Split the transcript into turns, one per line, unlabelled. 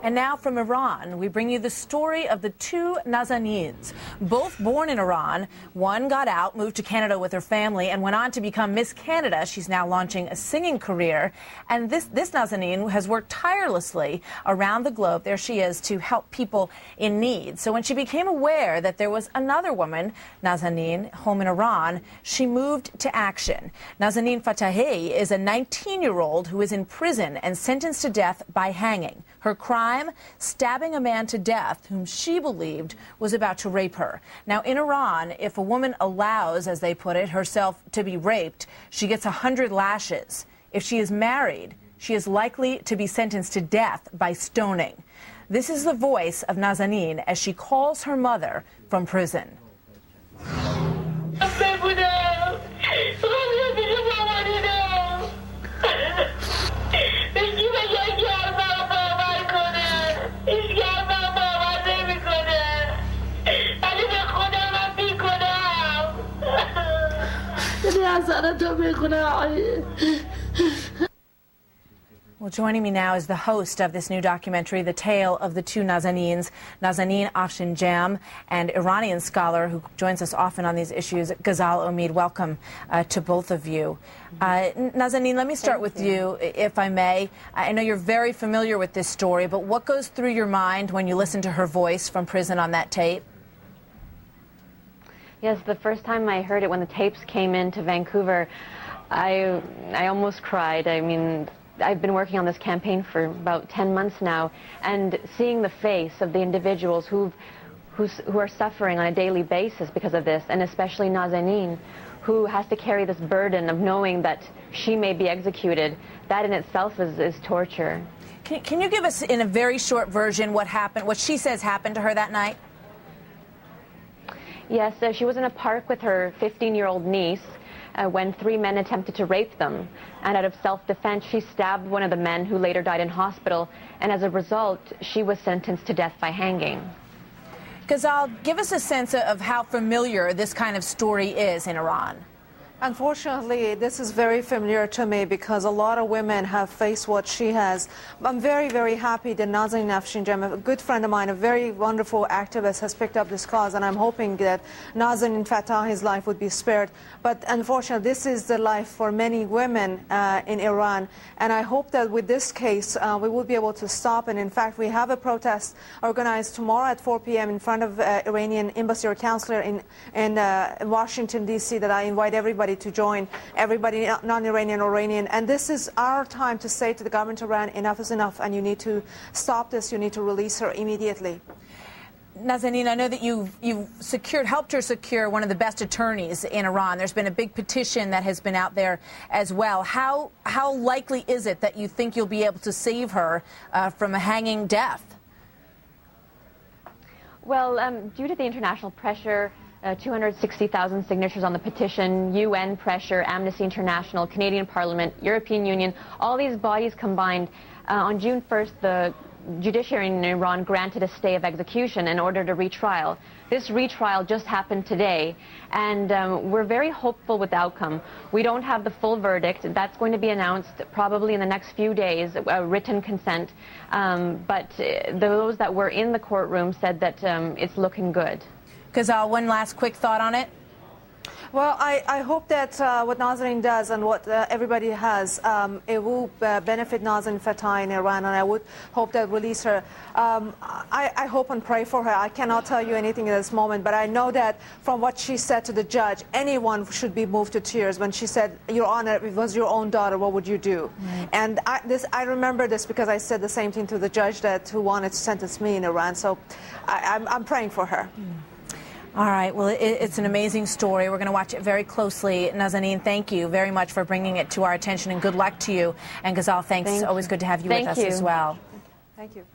And now from Iran, we bring you the story of the two Nazanins. Both born in Iran, one got out, moved to Canada with her family, and went on to become Miss Canada. She's now launching a singing career. And this Nazanin has worked tirelessly around the globe, there she is, to help people in need. So when she became aware that there was another woman, Nazanin, home in Iran, she moved to action. Nazin Fatehi is a 19-year-old who is in prison and sentenced to death by hanging. Her crime, stabbing a man to death whom she believed was about to rape her. Now, in Iran, if a woman allows, as they put it, herself to be raped, she gets 100 lashes. If she is married, she is likely to be sentenced to death by stoning. This is the voice of Nazanin as she calls her mother from prison. Well, joining me now is the host of this new documentary, The Tale of the Two Nazanins, Nazin Afshin Jam, and Iranian scholar who joins us often on these issues, Ghazal Omid. Welcome to both of you. Nazanin, let me start with you, if I may. I know you're very familiar with this story, but what goes through your mind when you listen to her voice from prison on that tape?
Yes, the first time I heard it when the tapes came into Vancouver, I almost cried. I mean, I've been working on this campaign for about 10 months now, and seeing the face of the individuals who are suffering on a daily basis because of this, and especially Nazanin, who has to carry this burden of knowing that she may be executed, that in itself is torture.
Can you give us, in a very short version, what happened, what she says happened to her that night?
Yes, she was in a park with her 15-year-old niece when three men attempted to rape them. And out of self-defense, she stabbed one of the men, who later died in hospital. And as a result, she was sentenced to death by hanging.
Ghazal, give us a sense of how familiar this kind of story is in Iran.
Unfortunately, this is very familiar to me because a lot of women have faced what she has. I'm very, very happy that Nazin Afshin Jam, a good friend of mine, a very wonderful activist, has picked up this cause, and I'm hoping that Nazin Fatehi's life would be spared. But unfortunately, this is the life for many women in Iran, and I hope that with this case, we will be able to stop. And in fact, we have a protest organized tomorrow at 4 p.m. in front of Iranian embassy or consulate in Washington, D.C. that I invite everybody to join, everybody, non-Iranian or Iranian. And this is our time to say to the government of Iran, enough is enough, and you need to stop this. You need to release her immediately.
Nazanin, I know that you've helped her secure one of the best attorneys in Iran. There's been a big petition that has been out there as well. How likely is it that you think you'll be able to save her from a hanging death?
Well, due to the international pressure, 260,000 signatures on the petition, UN pressure, Amnesty International, Canadian Parliament, European Union, all these bodies combined, on June 1st, the judiciary in Iran granted a stay of execution in order to retrial. This retrial just happened today, and we're very hopeful with the outcome. We don't have the full verdict. That's going to be announced probably in the next few days, written consent. But those that were in the courtroom said that it's looking good.
Ghazal, one last quick thought on it.
Well, I hope that what Nazin does and what everybody has, it will benefit Nazin Fatehi in Iran, and I would hope that release her. I hope and pray for her. I cannot tell you anything at this moment, but I know that from what she said to the judge, anyone should be moved to tears when she said, Your Honor, if it was your own daughter, what would you do? Right. And I remember this because I said the same thing to the judge who wanted to sentence me in Iran, so I'm praying for her.
All right. Well, it's an amazing story. We're going to watch it very closely. Nazanin, thank you very much for bringing it to our attention, and good luck to you. And Ghazal, thanks. Always good to have you with us as well.
Thank you.